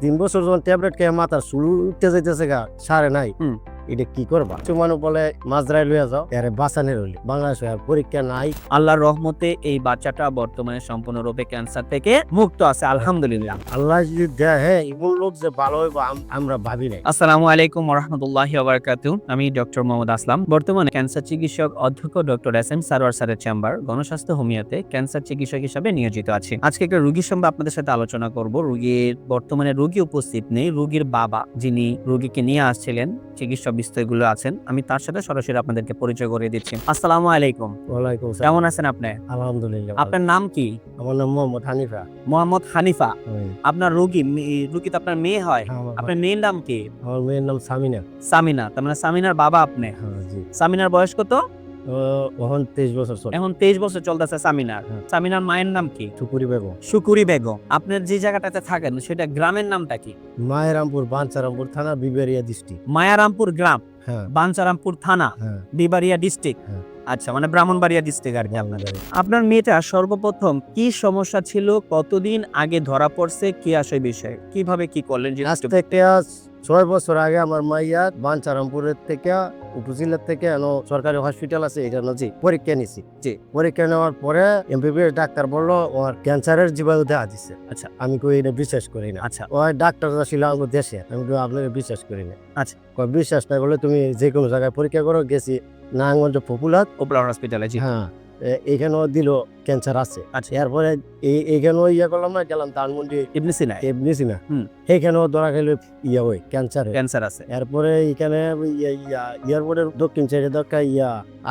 3 বছর যখন ট্যাবলেট খেয়ে মাথার চুল উঠতে যাইতেছে গা সারে নাই। এটা কি করবা? মানুষ বলে মাজরাই লইয়া যাও, এরে বাঁচানোর হইলে বাংলাদেশে আর পরীক্ষা নাই। আল্লাহর রহমতে এই বাচ্চাটা বর্তমানে সম্পূর্ণরূপে ক্যান্সার থেকে মুক্ত আছে, আলহামদুলিল্লাহ। আল্লাহ যদি দেয়, হ্যাঁ, এমন লোক যে ভালো হইব আমরা ভাবি নাই। আসসালামু আলাইকুম ওয়া রাহমাতুল্লাহি ওয়া বারাকাতুহু। আমি ডক্টর মোহাম্মদ আসলাম, বর্তমানে ক্যান্সার চিকিৎসক অধ্যক্ষ ডক্টর এস.এম. সারোয়ার স্যারের চেম্বার গণস্বাস্থ্য হোমিওতে ক্যান্সার চিকিৎসক হিসেবে নিয়োজিত আছি। আজকে একটা রোগীর সম্পর্কে আপনাদের সাথে আলোচনা করব। বর্তমানে রোগী উপস্থিত নেই, রোগীর বাবা যিনি রোগীকে নিয়ে আসছিলেন, চিকিৎসা বিস্তারগুলো আছেন, আমি তার সাথে সরাসরি আপনাদেরকে পরিচয় করে দিচ্ছি। আসসালামু আলাইকুম। ওয়ালাইকুম আসসালাম। কেমন আছেন আপনি? আলহামদুলিল্লাহ। আপনার নাম কি? আমার নাম মোহাম্মদ হানিফা। মোহাম্মদ হানিফা। হুম। আপনার রোগী তো আপনার মেয়ে হয়। হ্যাঁ, আপনার মেয়ের নাম কি? আমার মেয়ের নাম সামিনা। সামিনা। তার মানে সামিনার বাবা আপনি। হ্যাঁ, জি। সামিনার বয়স কত? এখন 23 বছর চলে। এখন 23 বছর চলতেছে সামিনার। হ্যাঁ। সামিনার মায়ের নাম কি? টুকুরি বেগম। শুকুরি বেগম। আপনার যে জায়গাটাতে থাকেন সেটা গ্রামের নামটা কি? মায়েরামপুর, বাঞ্ছারামপুর থানা, বিবেরিয়া ডিস্ট্রিক্ট। মায়ারামপুর গ্রাম, হ্যাঁ, বাঞ্ছারামপুর থানা, হ্যাঁ। বিবাড়িয়া ডিস্ট্রিক্ট। হ্যাঁ। আচ্ছা, মানে ব্রাহ্মণবাড়িয়া ডিস্ট্রিক্ট আর কি আপনাদের। আপনার মেয়েটা সর্বপ্রথম কি সমস্যা ছিল, কতদিন আগে ধরা পড়ছে, কি আসে বিষয়, কিভাবে কি করলেন? আজ থেকে 6 বছর আগে আমার মাইয়া বাঞ্ছারামপুরের থেকে উপজেলার থেকে সরকারি হসপিটাল আছে, এটা জি পরীক্ষা নিছি। জি। পরীক্ষা নেওয়ার পরে এমবিবিএস ডাক্তার বললো ওর ক্যান্সারের জীবাণু দেখা দিছে। আচ্ছা। আমি কই এটা বিশ্বাস করি না। আচ্ছা। ওই ডাক্তার ছিল আমার দেশে, আমি কই আপনাকে বিশ্বাস করি না। আচ্ছা। কই বিশ্বাস না করলে তুমি যে কোনো জায়গায় পরীক্ষা করো। গেছি নারায়ণগঞ্জ পপুলার পপুলার হসপিটালে। জি। হ্যাঁ, এখানেও দিল ক্যান্সার আছে। আচ্ছা। এরপরে এইখানেও করলাম না, গেলাম ধানমন্ডি ইবনে সিনা। এমনিছি না, হুম। সেইখানেও ধরা গেল ওই ক্যান্সার আছে। এরপরে এখানে এয়ারপোর্টের দক্ষিণ সাইডে দরকার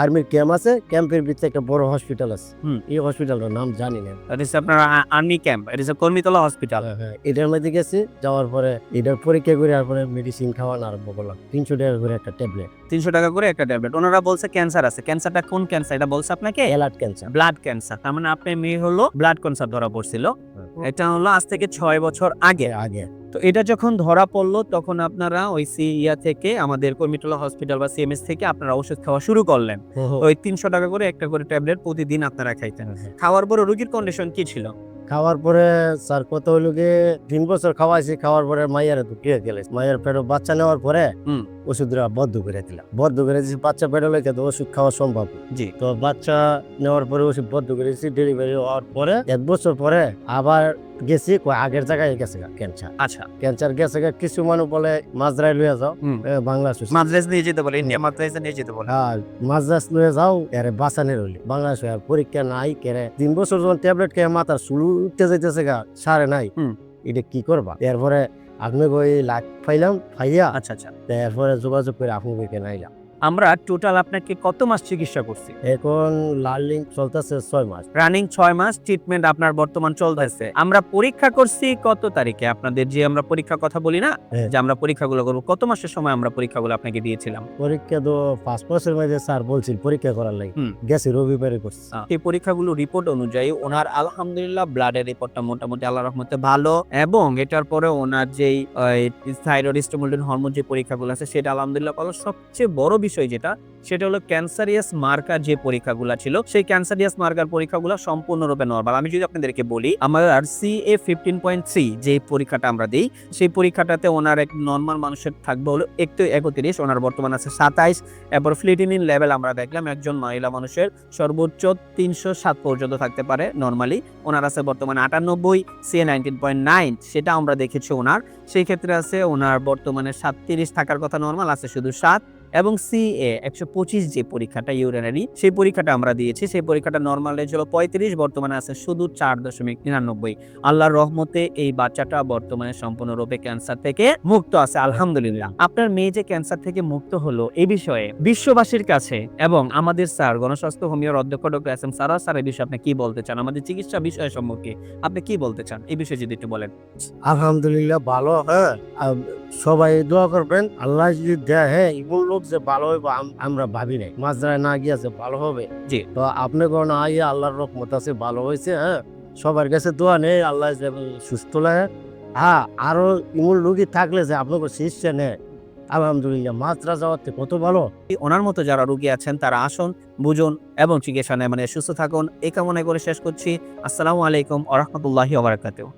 আর্মির ক্যাম্প আছে, ক্যাম্পের ভিতরে একটা বড় হসপিটাল আছে। এই হসপিটালটার নাম জানি না। আপনার আর্মি ক্যাম্প, কর্মীতলা হসপিটাল। হ্যাঁ, এটার মধ্যে গেছি, যাওয়ার পরে এটার পরীক্ষা করে তারপরে মেডিসিন খাওয়ানো আরম্ভ করলাম। 300 টাকা করে একটা ট্যাবলেট। 300 টাকা করে একটা ট্যাবলেট। ওনারা বলছে ক্যান্সার আছে। ক্যান্সারটা কোন ক্যান্সার এটা বলছে আপনাকে? Alert cancer. Blood cancer. তার মানে আপনার মেয়ে হলো ব্লাড ক্যান্সার ধরা পড়ছিল। এটা হলো আজ থেকে 6 বছর আগে। তো এটা যখন ধরা পড়লো তখন আপনারা ওই থেকে আমাদের কর্মীতলা হসপিটাল বা সিএমএস থেকে আপনারা ওষুধ খাওয়া শুরু করলেন। ওই 300 টাকা করে একটা করে ট্যাবলেট প্রতিদিন আপনারা খাইতেন। খাওয়ার পরে রোগীর কন্ডিশন কি ছিল? খাওয়ার পরে স্যার কত হইল গিয়ে 3 বছর খাওয়াইছি। খাওয়ার পরে মাইয়ারে ঢুকিয়ে গেলে মাইয়ার পেটে বাচ্চা নেওয়ার পরে ওষুধরা বদ্ধ করে দিলাম। বদ্ধ করে দিয়েছি, বাচ্চা পেটে লেগে তো ওষুধ খাওয়া সম্ভব। জি। তো বাচ্চা নেওয়ার পরে ওষুধ বদ্ধ করে দিয়েছি। ডেলিভারি হওয়ার পরে 1 বছর পরে আবার গেছি, আগের জায়গায় গেছে ক্যান্সার। আচ্ছা। ক্যান্সার গেছে। কিছু মানুষ বলে মাজরাই লইয়া যাও, বাংলাদেশ মাদ্রাজ নিয়ে যেতে বলে, ইন্ডিয়া মাদ্রাজে নিয়ে যেতে বলে। হ্যাঁ, মাদ্রাজ লইয়া যাও, এরে বাঁচানোর হইলে বাংলাদেশে আর পরীক্ষা নাই। কেরে 3 বছর যখন ট্যাবলেট খেয়ে মাথার চুল উঠতে যাইতেছে গা সারে নাই। এটা কি করবা? এরপরে আপনি ওই লাখ পাইলাম পাইয়া। আচ্ছা আচ্ছা। এরপরে যোগাযোগ করে আপনাকে নাইলাম। আমরা টোটাল আপনাকে কত মাস চিকিৎসা করছি? এখন লার্নিং চলতেছে 6 মাস। রানিং 6 মাস ট্রিটমেন্ট আপনার বর্তমান চলতেছে। আমরা পরীক্ষা করছি কত তারিখে? আপনাদের যে আমরা পরীক্ষার কথা বলি না, যে আমরা পরীক্ষাগুলো করব, কত মাসের সময় আমরা পরীক্ষাগুলো আপনাকে দিয়েছিলাম? পরীক্ষা তো 5 মাসের মধ্যে স্যার বলছিল পরীক্ষা করার লাগে। গেছি রবিবারে করছি। এই পরীক্ষাগুলো রিপোর্ট অনুযায়ী ওনার আলহামদুলিল্লাহ ব্লাডের রিপোর্টটা মোটামুটি আল্লাহর রহমতে ভালো, এবং এটার পরে ওনার যেই থাইরয়েড স্টিমুলেটিং হরমোন যে পরীক্ষাগুলো আছে সেটা আলহামদুলিল্লাহ ভালো। সবচেয়ে বড় বিষয় যেটা, সেটা হলো ক্যান্সারিয়াস মার্কার যে পরীক্ষাগুলো ছিল, সেই ক্যান্সারিয়াস মার্কার পরীক্ষাগুলো সম্পূর্ণরূপে নরমাল। আমি যদি আপনাদেরকে বলি, আমার CA 15.3 যে পরীক্ষাটা আমরা দিই, সেই পরীক্ষাটাতে ওনার এক নরমাল মানুষের থাকবে হলো একটু 31, ওনার বর্তমান আছে 27। এরপর ফ্লিটিনিন লেভেল আমরা দেখলাম একজন মহিলা মানুষের সর্বোচ্চ 307 পর্যন্ত থাকতে পারে নরমালি। ওনার আছে বর্তমানে 98, CA 19.9 সেটা আমরা দেখেছি ওনার। সেই ক্ষেত্রে আছে ওনার বর্তমানে 37 থাকার কথা, নরমাল আছে শুধু 7। এবং CA 125 যে পরীক্ষাটা ইউরিনারি, সেই পরীক্ষাটা আমরা দিয়েছি, সেই পরীক্ষাটা নরমাল রেঞ্জ হলো 35, বর্তমানে আছে শুধু 4.99। আল্লাহর রহমতে এই বাচ্চাটা বর্তমানে সম্পূর্ণরূপে ক্যান্সার থেকে মুক্ত আছে, আলহামদুলিল্লাহ। আপনার মেয়ে যে ক্যান্সার থেকে মুক্ত হলো, এই বিষয়ে বিশ্ববাসীর কাছে এবং আমাদের স্যার গণস্বাস্থ্য হোমিওর অধ্যক্ষ ডক্টর এস.এম. সারোয়ার স্যার এই বিষয়ে আপনি কি বলতে চান? আমাদের চিকিৎসা বিষয় সম্পর্কে আপনি কি বলতে চান? এই বিষয়ে যদি একটু বলেন। আলহামদুলিল্লাহ ভালো। হ্যাঁ, সবাই দোয়া করবেন। আল্লাহ যদি দেয়, হ্যাঁ, এমন লোক যে ভালো হইব আমরা ভাবি নাই। মাজরায় না গিয়া যে ভালো হবে। জি। তো আপনি কোন আইয়া আল্লাহর রহমত আছে, ভালো হয়েছে। হ্যাঁ, সবার কাছে দোয়া নেই, আল্লাহ সুস্থ লাগে। হ্যাঁ, আরো এমন রোগী থাকলে যে আপনাকে শিষ্যে নেয়, আলহামদুলিল্লাহ। মাত্রা যাওয়াতে কত ভালো। ওনার মতো যারা রোগী আছেন তারা আসুন, বুঝুন এবং চিকিৎসা নেয়, মানে সুস্থ থাকুন, এই কামনা করে শেষ করছি। আসসালামু আলাইকুম ওয়া রাহমাতুল্লাহি ওয়া বারাকাতুহু।